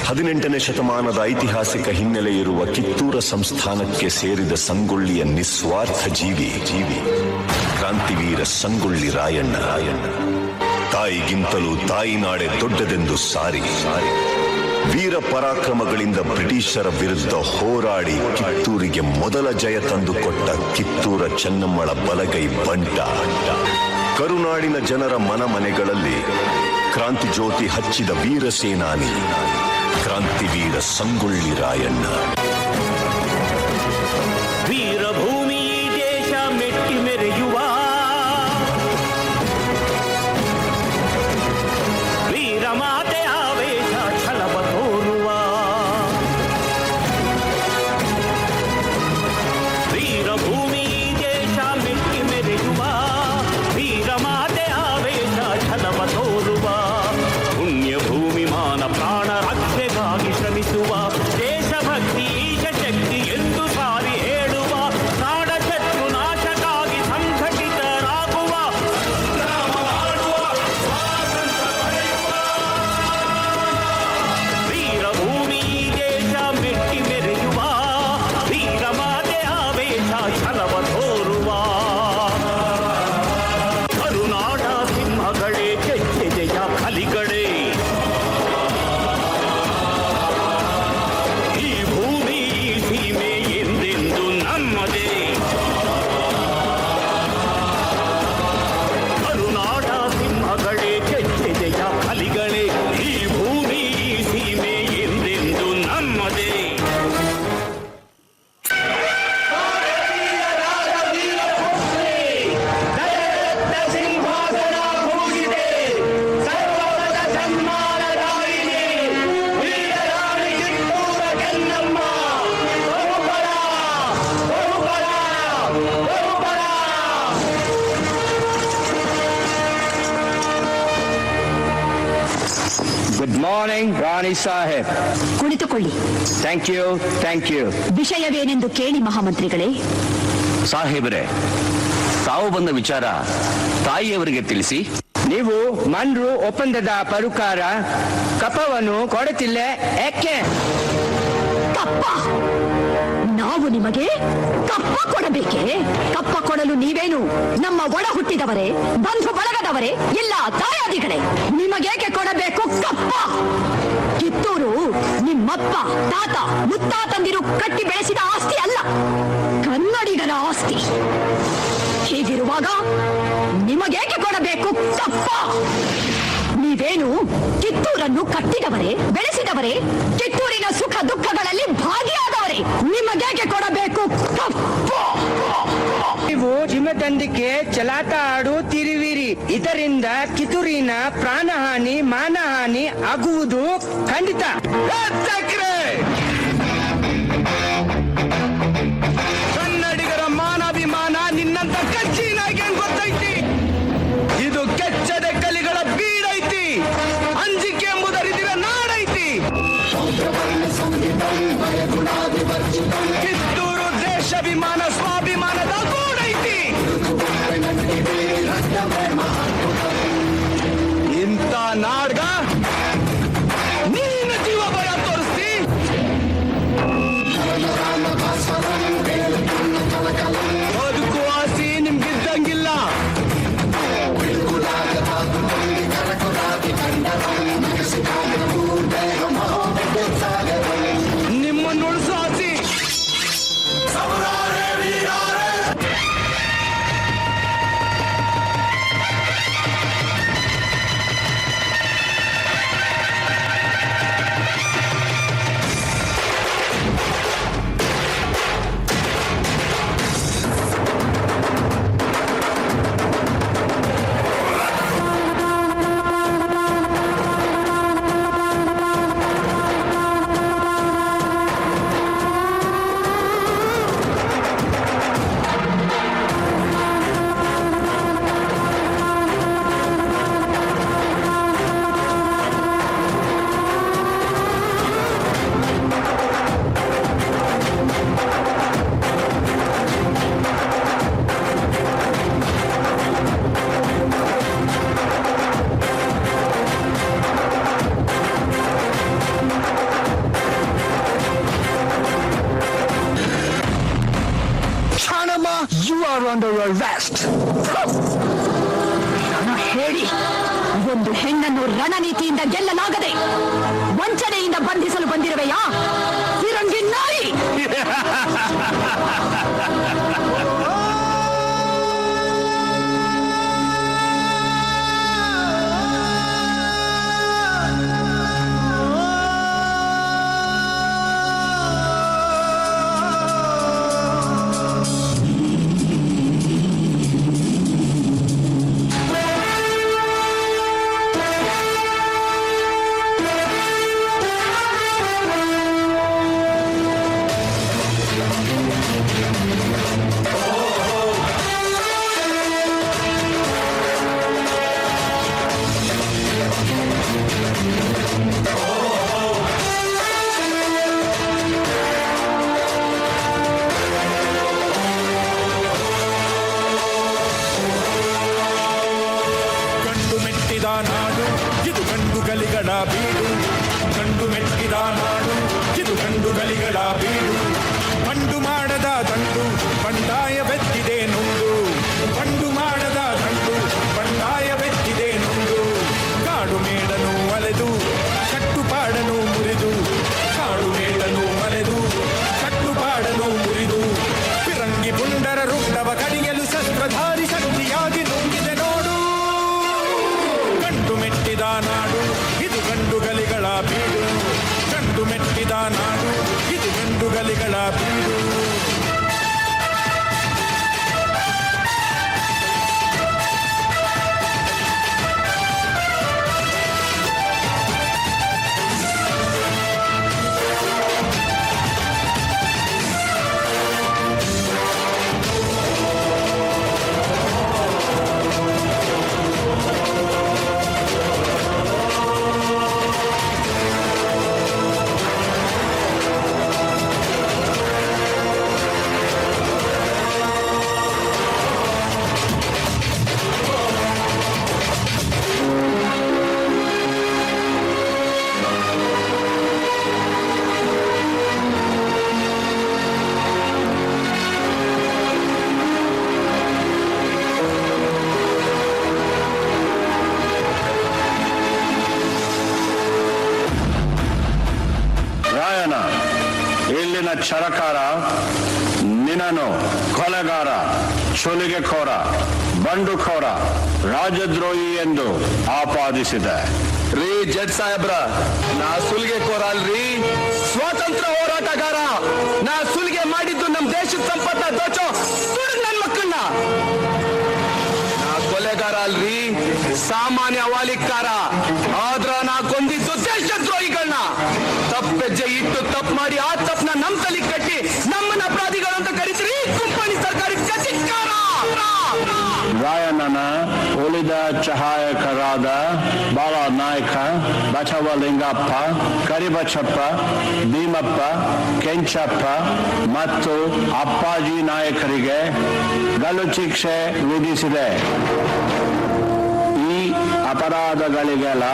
18ನೇ ಶತಮಾನದ ಐತಿಹಾಸಿಕ ಹಿನ್ನೆಲೆ ಇರುವ ಕಿತ್ತೂರ ಸಂಸ್ಥಾನಕ್ಕೆ ಸೇರಿದ ಸಂಗೊಳ್ಳಿಯ ನಿಸ್ವಾರ್ಥ ಜೀವಿ ಕ್ರಾಂತಿವೀರ ಸಂಗೊಳ್ಳಿ ರಾಯಣ್ಣ. ತಾಯಿಗಿಂತಲೂ ತಾಯಿನಾಡೆ ದೊಡ್ಡದೆಂದು ಸಾರಿ ವೀರ ಪರಾಕ್ರಮಗಳಿಂದ ಬ್ರಿಟಿಷರ ವಿರುದ್ಧ ಹೋರಾಡಿ ಕಿತ್ತೂರಿಗೆ ಮೊದಲ ಜಯ ತಂದುಕೊಟ್ಟ ಕಿತ್ತೂರ ಚೆನ್ನಮ್ಮಳ ಬಲಗೈ ಬಂಟ. ಕರುನಾಡಿನ ಜನರ ಮನೆಗಳಲ್ಲಿ ಕ್ರಾಂತಿ ಜ್ಯೋತಿ ಹಚ್ಚಿದ ವೀರ ಸೇನಾನಿ ಕ್ರಾಂತಿವೀರ ಸಂಗೊಳ್ಳಿ ರಾಯಣ್ಣ. ವೀರಭೂಮಿ ದೇಶ ಮೆಟ್ಟಿ ಮೆರೆಯುವ ವೀರಮಾತೆ ಆವೇಶ ಛಲವ ತೋರುವ ವೀರಭೂಮಿ ದೇಶ ಮೆಟ್ಟಿ ಮೆರೆಯುವ ವೀರಮಾತೆ ಆವೇಶ ಛಲವ ತೋರುವ ಪುಣ್ಯ ಭೂಮಿ ಮಾನ ಪ್ರಾಣ ರಕ್ಷೆಗಾಗಿ ಶ್ರಮಿಸುವ ದೇಶಭಕ್ತಿ ಈಶ ಶಕ್ತಿ ಎಂದು ಸಾರಿ ಹೇಳುವ ನಾಡ ಶತ್ರು ನಾಶಕ್ಕಾಗಿ ಸಂಘಟಿತರಾಗುವ ವೀರಭೂಮಿ ದೇಶ ಮೆಟ್ಟಿ ಮೆರೆಯುವ ವೀರಮಾತೆ ಆವೇಶ ಛಲವ ತೋರುವ ಕರುನಾಡ ಸಿಂಹಗಳೇ ಕೆಚ್ಚೆದೆಯ ಕಲಿಗಳೇ ಈ ಭೂಮಿ ಈ ಸೀಮೆ ಎಂದೆಂದು ನಮ್ಮದೇ. ಕರುನಾಡ ಸಿಂಹಗಳೇ ಕೆಚ್ಚೆದೆಯ ಕಲಿಗಳೇ ಈ ಭೂಮಿ ಈ ಸೀಮೆ ಎಂದೆಂದು ನಮ್ಮದೇ. Good morning, Rani Sahib. ಕುಳಿತುಕೊಳ್ಳಿ. Thank you. ವಿಷಯವೇನೆಂದು ಕೇಳಿ ಮಹಾಮಂತ್ರಿಗಳೇ. ಸಾಹೇಬರೇ, ತಾವು ಬಂದ ವಿಚಾರ ತಾಯಿಯವರಿಗೆ ತಿಳಿಸಿ. ನೀವು ಮನ್ರು ಒಪ್ಪಂದದ ಪ್ರಕಾರ ಕಪ್ಪವನ್ನು ಕೊಡುತ್ತಿಲ್ಲ ಯಾಕೆ? ಕಪ್ಪ? ನಾವು ನಿಮಗೆ ಕಪ್ಪ ಕೊಡಬೇಕೆ? ಕಪ್ಪ ಕೊಡಲು ನೀವೇನು ನಮ್ಮ ಒಡ ಹುಟ್ಟಿದವರೇ, ಬಂಧು ಬಳಗದವರೇ, ಇಲ್ಲ ತಾಯಾದಿಗಳೇ? ನಿಮಗೇಕೆ ಕೊಡಬೇಕು ಕಪ್ಪ? ಕಿತ್ತೂರು ನಿಮ್ಮಪ್ಪ ತಾತ ಮುತ್ತಾತಂದಿರು ಕಟ್ಟಿ ಬೆಳೆಸಿದ ಆಸ್ತಿ ಅಲ್ಲ, ಕನ್ನಡಿಗರ ಆಸ್ತಿ. ಹೀಗಿರುವಾಗ ನಿಮಗೇಕೆ ಕೊಡಬೇಕು ಕಪ್ಪ? ನೀವೇನು ಕಿತ್ತೂರನ್ನು ಕಟ್ಟಿದವರೇ, ಬೆಳೆಸಿದವರೇ, ಕಿತ್ತೂರಿನ ಸುಖ ದುಃಖಗಳಲ್ಲಿ ಭಾಗಿಯಾದವರೇ. ನಿಮಗೇಕೆ ಕೊಡಬೇಕು ಕಪ್ಪ? ನೀವು ಹಿಮದಂಡಿಕೆ ಚಲಾಟ ಆಡುತ್ತಿರುವಿರಿ. ಇದರಿಂದ ಕಿತ್ತೂರಿನ ಪ್ರಾಣಹಾನಿ ಮಾನಹಾನಿ ಆಗುವುದು ಖಂಡಿತ. ಕನ್ನಡಿಗರ ಮಾನಾಭಿಮಾನ ನಿನ್ನಂತ ಕಚ್ಚಿನಾಗಿ ಗೊತ್ತೈತಿ. ಇದು ಕೆಚ್ಚದ ಕಲಿಗಳ ಬೀಡೈತಿ. ಅಂಜಿಕೆ ಎಂಬುದರಿದಿರ ನಾಡೈತಿ. ಕಿತ್ತೂರು ದೇಶಾಭಿಮಾನ ಸ್ವಾಭಿಮಾನದ ಗೂಡೈತಿ. ಇಂಥ ನಾಡ್ಗ ನೀನು ಜೀವ ಭಯ ತೋರಿಸ್ತಿ. under arrest. ಹೇಳಿ, ಒಂದು ಹೆಣ್ಣನ್ನು ರಣನೀತಿಯಿಂದ ಗೆಲ್ಲಲಾಗದೆ ವಂಚನೆಯಿಂದ ಬಂಧಿಸಲು ಬಂದಿರುವೆಯಾ ಫಿರಂಗಿ ನಾಯಿ? ನಾಡು ಇದು ಗಂಡುಗಲಿಗಳ ಬೀಡು, ಗಂಡು ಮೆಟ್ಟಿದ ನಾಡು ಇದು ಗಂಡುಗಲಿಗಳ ಬೀಡು. ಬಂಡು ಮಾಡದ ದಂಡು ಬಂಡಾಯವೆತ್ತಿದೆ ನುಂಡು, ಬಂಡು ಮಾಡದ ದಂಡು ಬಂಡಾಯವೆತ್ತಿದೆ ನುಂಡು. ಕಾಡು ಮೇಡನು ಅಲೆದು ಕಟ್ಟುಪಾಡನು ಮುರಿದು, ಕಾಡು ಮೇಡನು ಅಲೆದು ಕಟ್ಟುಪಾಡನು ಮುರಿದು. ಫಿರಂಗಿ ಪುಂಡರ ರುಂಡವ ಕಡಿಯಲು ಶಸ್ತ್ರಧಾರಿ ಶಕ್ತಿಯಾಗಿ ನುಂಗಿದೆ ನೋಡು. ಗಂಡು ಮೆಟ್ಟಿದ ನಾಡು ಇದು ಗಂಡುಗಲಿಗಳ ಬೀಡು, ಗಂಡು ಮೆಟ್ಟಿದ ನಾಡು ಇದು ಗಂಡುಗಲಿಗಳ ಬೀಡು. ಇಲ್ಲಿನ ಚರಕಾರ ನಿನ್ನನು ಕೊಲೆಗಾರ, ಸುಲಿಗೆಖೋರ, ಬಂಡುಖೋರ, ರಾಜದ್ರೋಹಿ ಎಂದು ಆಪಾದಿಸಿದೆ. ರೀ ಜಡ್ ಸಾಹೇಬ್ರ, ನಾ ಸುಲಿಗೆಕೋರ ಅಲ್ರಿ, ಸ್ವಾತಂತ್ರ್ಯ ಹೋರಾಟಗಾರ. ನಾ ಸುಲಿಗೆ ಮಾಡಿದ್ದು ನಮ್ ದೇಶದ ಸಂಪತ್ತ ದೋಚೋ ನನ್ ಮಕ್ಕಳನ್ನ. ನಾ ಕೊಲೆಗಾರ ಅಲ್ರಿ, ಸಾಮಾನ್ಯ ವಾಲಿಕಾರ. ಆದ್ರ ನಾ ಕೊಂದಿದ್ದು ದೇಶದ್ರೋಹಿಗಳನ್ನ. ತಪ್ಪೆಜ್ಜೆ ಇಟ್ಟು ತಪ್ಪು ಮಾಡಿ ಆ ತಪ್ಪನ ನಮ್ ತಲೆ ಕಟ್ಟಿ ನಮ್ಮನ್ನ ಅಪರಾಧಿಗಳು ಅಂತ ಕರೀತೀರಿ. ಕುಂಪಣಿ ಸರ್ಕಾರಕ್ಕೆ ಧಿಕ್ಕಾರ. ರಾಯಣ್ಣನ ಉಳಿದ ಸಹಾಯಕರಾದ ಬಾಳನಾಯಕ, ಬಸವಲಿಂಗಪ್ಪ, ಕರಿಬಚ್ಚಪ್ಪ, ಭೀಮಪ್ಪ, ಕೆಂಚಪ್ಪ ಮತ್ತು ಅಪ್ಪಾಜಿ ನಾಯಕರಿಗೆ ಗಲ್ಲು ಶಿಕ್ಷೆ ವಿಧಿಸಿದೆ. ಈ ಅಪರಾಧಗಳಿಗೆಲ್ಲ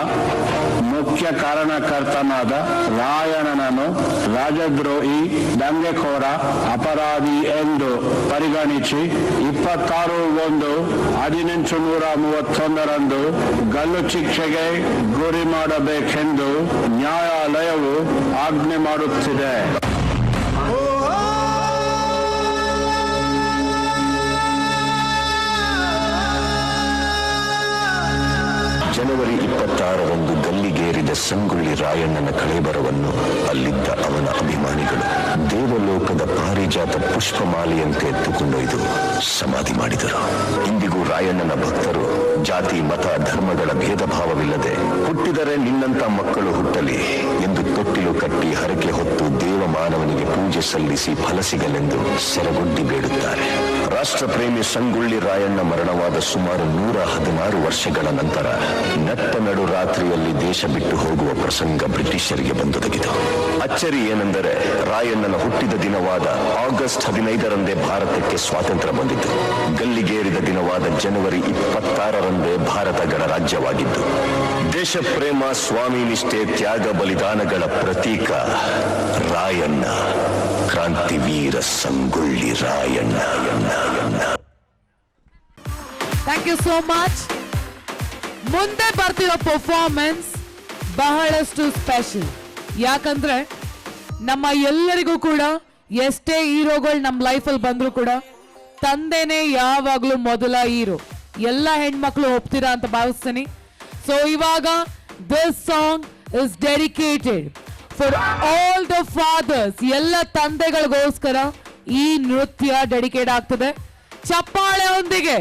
ಮುಖ್ಯ ಕಾರಣಕರ್ತನಾದ ರಾಯಣ್ಣನನ್ನು ರಾಜದ್ರೋಹಿ, ದಂಗೆಖೋರ, ಅಪರಾಧಿ ಎಂದು ಪರಿಗಣಿಸಿ 26/1/1831 ಗಲ್ಲು ಶಿಕ್ಷೆಗೆ ಗುರಿ ಮಾಡಬೇಕೆಂದು ನ್ಯಾಯಾಲಯವು ಆಜ್ಞೆ ಮಾಡುತ್ತಿದೆ. ಜನವರಿ 26ರಂದು ಗಲ್ಲಿಗೇರಿದ ಸಂಗೊಳ್ಳಿ ರಾಯಣ್ಣನ ಕಳೇಬರವನ್ನು ಅಲ್ಲಿದ್ದ ಅವನ ಅಭಿಮಾನಿಗಳು ದೇವಲೋಕದ ಪಾರಿಜಾತ ಪುಷ್ಪಮಾಲೆಯಂತೆ ಎತ್ತುಕೊಂಡೊಯ್ದು ಸಮಾಧಿ ಮಾಡಿದರು. ಇಂದಿಗೂ ರಾಯಣ್ಣನ ಭಕ್ತರು ಜಾತಿ, ಮತ, ಧರ್ಮಗಳ ಭೇದ ಭಾವವಿಲ್ಲದೆ ಹುಟ್ಟಿದರೆ ನಿನ್ನಂತ ಮಕ್ಕಳು ಹುಟ್ಟಲಿ ಎಂದು ತೊಟ್ಟಿಲು ಕಟ್ಟಿ ಹರಕೆ ಹೊತ್ತು ದೇವಮಾನವನಿಗೆ ಪೂಜೆ ಸಲ್ಲಿಸಿ ಫಲ ಸಿಗಲೆಂದು ಸೆರಗೊಡ್ಡಿ ಬೇಡುತ್ತಾರೆ. ರಾಷ್ಟ್ರಪ್ರೇಮಿ ಸಂಗೊಳ್ಳಿ ರಾಯಣ್ಣ ಮರಣವಾದ ಸುಮಾರು 116 ವರ್ಷಗಳ ನಂತರ ನಟ್ಟ ನಡು ರಾತ್ರಿಯಲ್ಲಿ ದೇಶ ಬಿಟ್ಟು ಹೋಗುವ ಪ್ರಸಂಗ ಬ್ರಿಟಿಷರಿಗೆ ಬಂದೊದಗಿತು. ಅಚ್ಚರಿ ಏನೆಂದರೆ ರಾಯಣ್ಣನ ಹುಟ್ಟಿದ ದಿನವಾದ ಆಗಸ್ಟ್ 15ರಂದೇ ಭಾರತಕ್ಕೆ ಸ್ವಾತಂತ್ರ್ಯ ಬಂದಿತು. ಗಲ್ಲಿಗೇರಿದ ದಿನವಾದ ಜನವರಿ 26ರಂದೇ ಭಾರತ ಗಣರಾಜ್ಯವಾಗಿದ್ದು, ದೇಶ ಪ್ರೇಮ, ಸ್ವಾಮಿ ನಿಷ್ಠೆ, ತ್ಯಾಗ, ಬಲಿದಾನಗಳ ಪ್ರತೀಕ ರಾಯಣ್ಣ, ಕ್ರಾಂತಿವೀರ Sangolli Rayanna. Thank you so much. ಮುಂದೆ ಬರ್ತಿರೋ ಪರ್ಫಾರ್ಮೆನ್ಸ್ ಬಹಳಷ್ಟು ಸ್ಪೆಷಲ್. ಯಾಕಂದ್ರೆ ನಮ್ಮ ಎಲ್ಲರಿಗೂ ಕೂಡ ಎಷ್ಟೇ ಹೀರೋಗಳು ನಮ್ಮ ಲೈಫಲ್ಲಿ ಬಂದ್ರು ಕೂಡ ತಂದೆನೇ ಯಾವಾಗ್ಲೂ ಮೊದಲ ಹೀರೋ. ಎಲ್ಲ ಹೆಣ್ಮಕ್ಳು ಒಪ್ತೀರಾ ಅಂತ ಭಾವಿಸ್ತೀನಿ. ಸೊ ಇವಾಗ this song is dedicated for all the fathers. ಎಲ್ಲ ತಂದೆಗಳಿಗೋಸ್ಕರ ಈ ನೃತ್ಯ ಡೆಡಿಕೇಟ್ ಆಗ್ತದೆ. ಚಪ್ಪಾಳೆ ಒಂದಿಗೆ